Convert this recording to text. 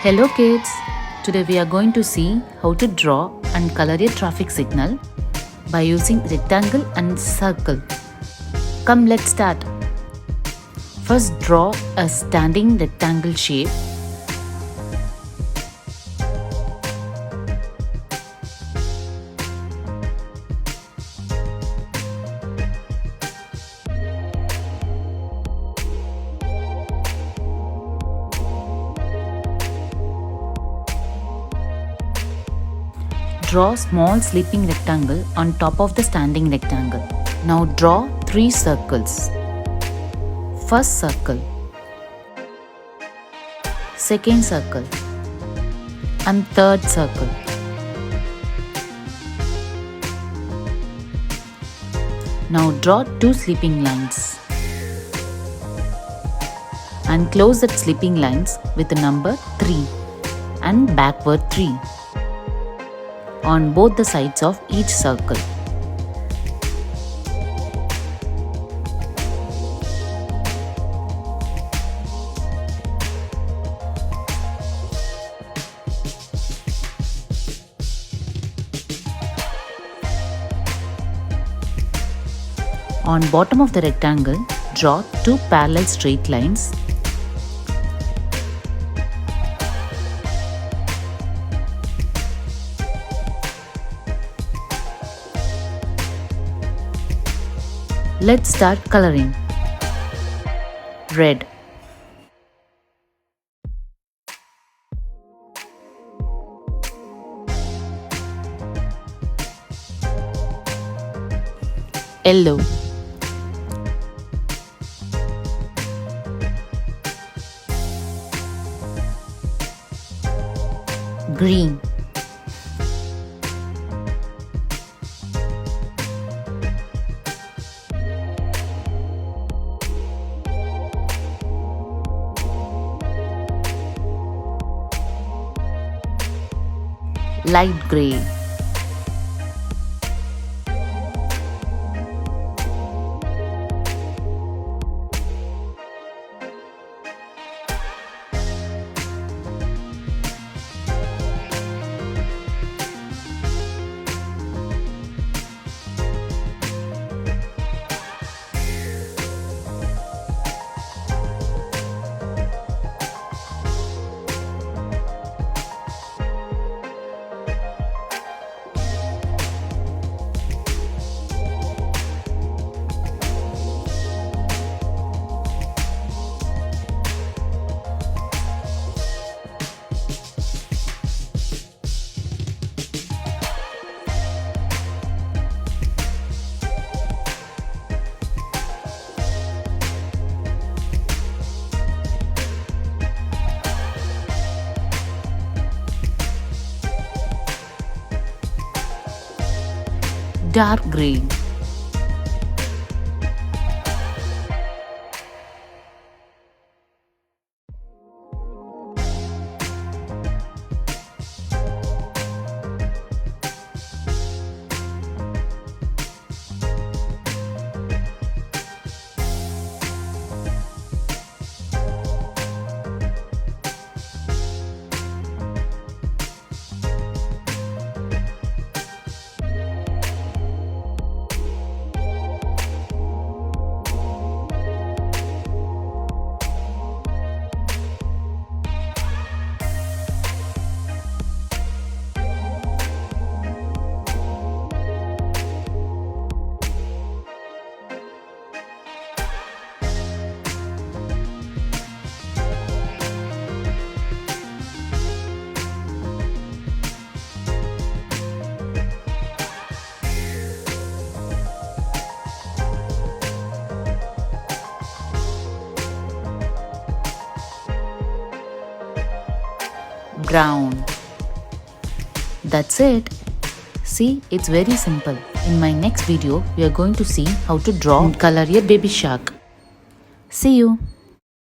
Hello kids! Today we are going to see how to draw and color a traffic signal by using rectangle and circle. Come, let's start. First draw a standing rectangle shape. Draw small sleeping rectangle on top of the standing rectangle. Now draw 3 circles. First circle, second circle, and third circle. Now draw 2 sleeping lines and close that sleeping lines with the number 3 and backward 3 on both the sides of each circle. On bottom of the rectangle, draw 2 parallel straight lines . Let's start coloring. Red, yellow, green, light grey, dark grey, brown. That's it. See, it's very simple. In my next video, we are going to see how to draw and color a baby shark. See you.